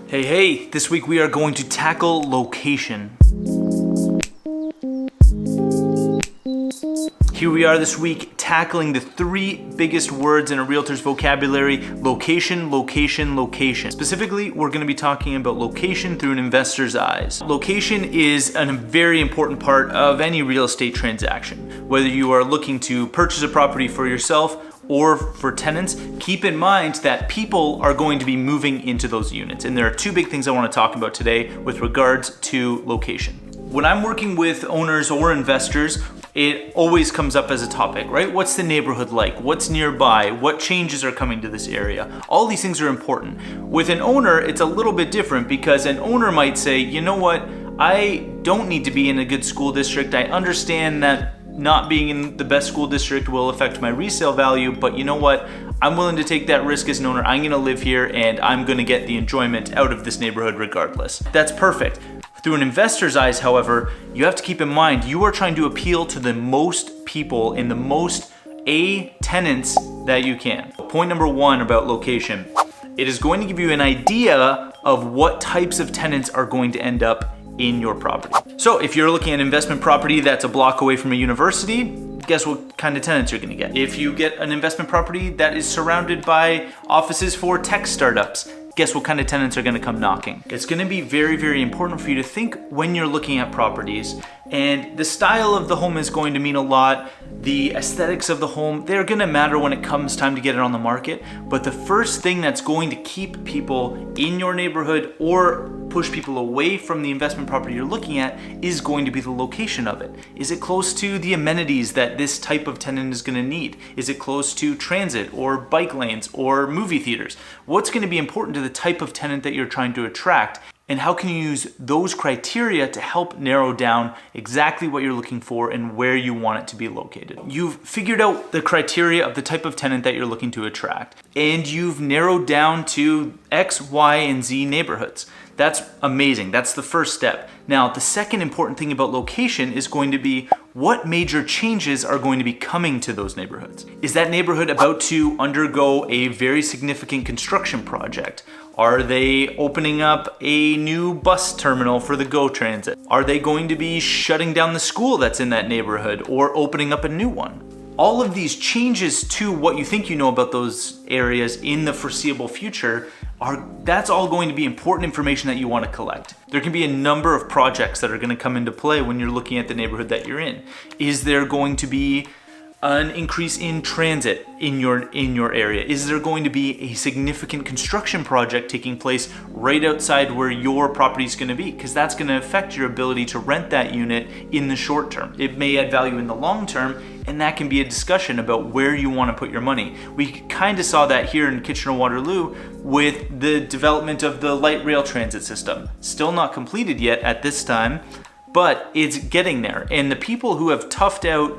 Hey, this week we are going to tackle location. Here we are this week tackling the three biggest words in a realtor's vocabulary: location, location, location. Specifically, we're going to be talking about location through an investor's eyes. Location is a very important part of any real estate transaction. Whether you are looking to purchase a property for yourself or for tenants, keep in mind that people are going to be moving into those units. And there are two big things I want to talk about today with regards to location. When I'm working with owners or investors, it always comes up as a topic, right? What's the neighborhood like? What's nearby? What changes are coming to this area? All these things are important. With an owner, it's a little bit different because an owner might say, you know what? I don't need to be in a good school district. I understand that not being in the best school district will affect my resale value, but you know what? I'm willing to take that risk as an owner. I'm gonna live here and I'm gonna get the enjoyment out of this neighborhood regardless. That's perfect. Through an investor's eyes, however, you have to keep in mind you are trying to appeal to the most people in the most tenants that you can. Point number one about location. It is going to give you an idea of what types of tenants are going to end up in your property. So if you're looking at an investment property that's a block away from a university, guess what kind of tenants you're gonna get. If you get an investment property that is surrounded by offices for tech startups, guess what kind of tenants are gonna come knocking. It's gonna be very, very important for you to think when you're looking at properties. And the style of the home is going to mean a lot. The aesthetics of the home, they're gonna matter when it comes time to get it on the market. But the first thing that's going to keep people in your neighborhood or push people away from the investment property you're looking at is going to be the location of it. Is it close to the amenities that this type of tenant is gonna need? Is it close to transit or bike lanes or movie theaters? What's gonna be important to the type of tenant that you're trying to attract? And how can you use those criteria to help narrow down exactly what you're looking for and where you want it to be located? You've figured out the criteria of the type of tenant that you're looking to attract, and you've narrowed down to X, Y, and Z neighborhoods. That's amazing. That's the first step. Now, the second important thing about location is going to be what major changes are going to be coming to those neighborhoods. Is that neighborhood about to undergo a very significant construction project? Are they opening up a new bus terminal for the GO Transit? Are they going to be shutting down the school that's in that neighborhood or opening up a new one? All of these changes to what you think you know about those areas in the foreseeable future that's all going to be important information that you want to collect. There can be a number of projects that are going to come into play when you're looking at the neighborhood that you're in. Is there going to be an increase in transit in your area? Is there going to be a significant construction project taking place right outside where your property is going to be? Because that's going to affect your ability to rent that unit in the short term. It may add value in the long term, and that can be a discussion about where you want to put your money. We kind of saw that here in Kitchener-Waterloo with the development of the light rail transit system. Still not completed yet at this time, but it's getting there. And the people who have toughed out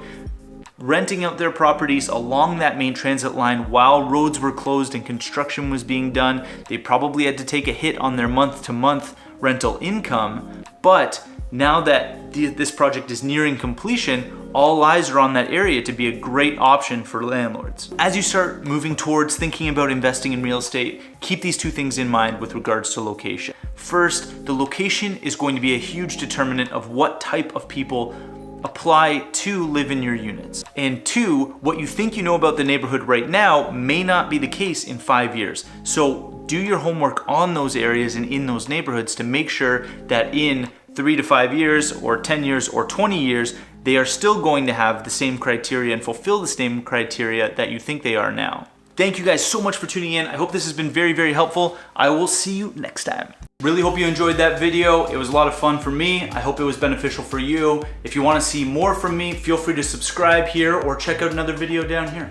renting out their properties along that main transit line while roads were closed and construction was being done, they probably had to take a hit on their month-to-month rental income. But now that this project is nearing completion, all eyes are on that area to be a great option for landlords. As you start moving towards thinking about investing in real estate, keep these two things in mind with regards to location. First, the location is going to be a huge determinant of what type of people apply to live in your units. And two, what you think you know about the neighborhood right now may not be the case in 5 years. So do your homework on those areas and in those neighborhoods to make sure that in 3 to 5 years or 10 years or 20 years, they are still going to have the same criteria and fulfill the same criteria that you think they are now. Thank you guys so much for tuning in. I hope this has been very, very helpful. I will see you next time. Really hope you enjoyed that video. It was a lot of fun for me. I hope it was beneficial for you. If you want to see more from me, feel free to subscribe here or check out another video down here.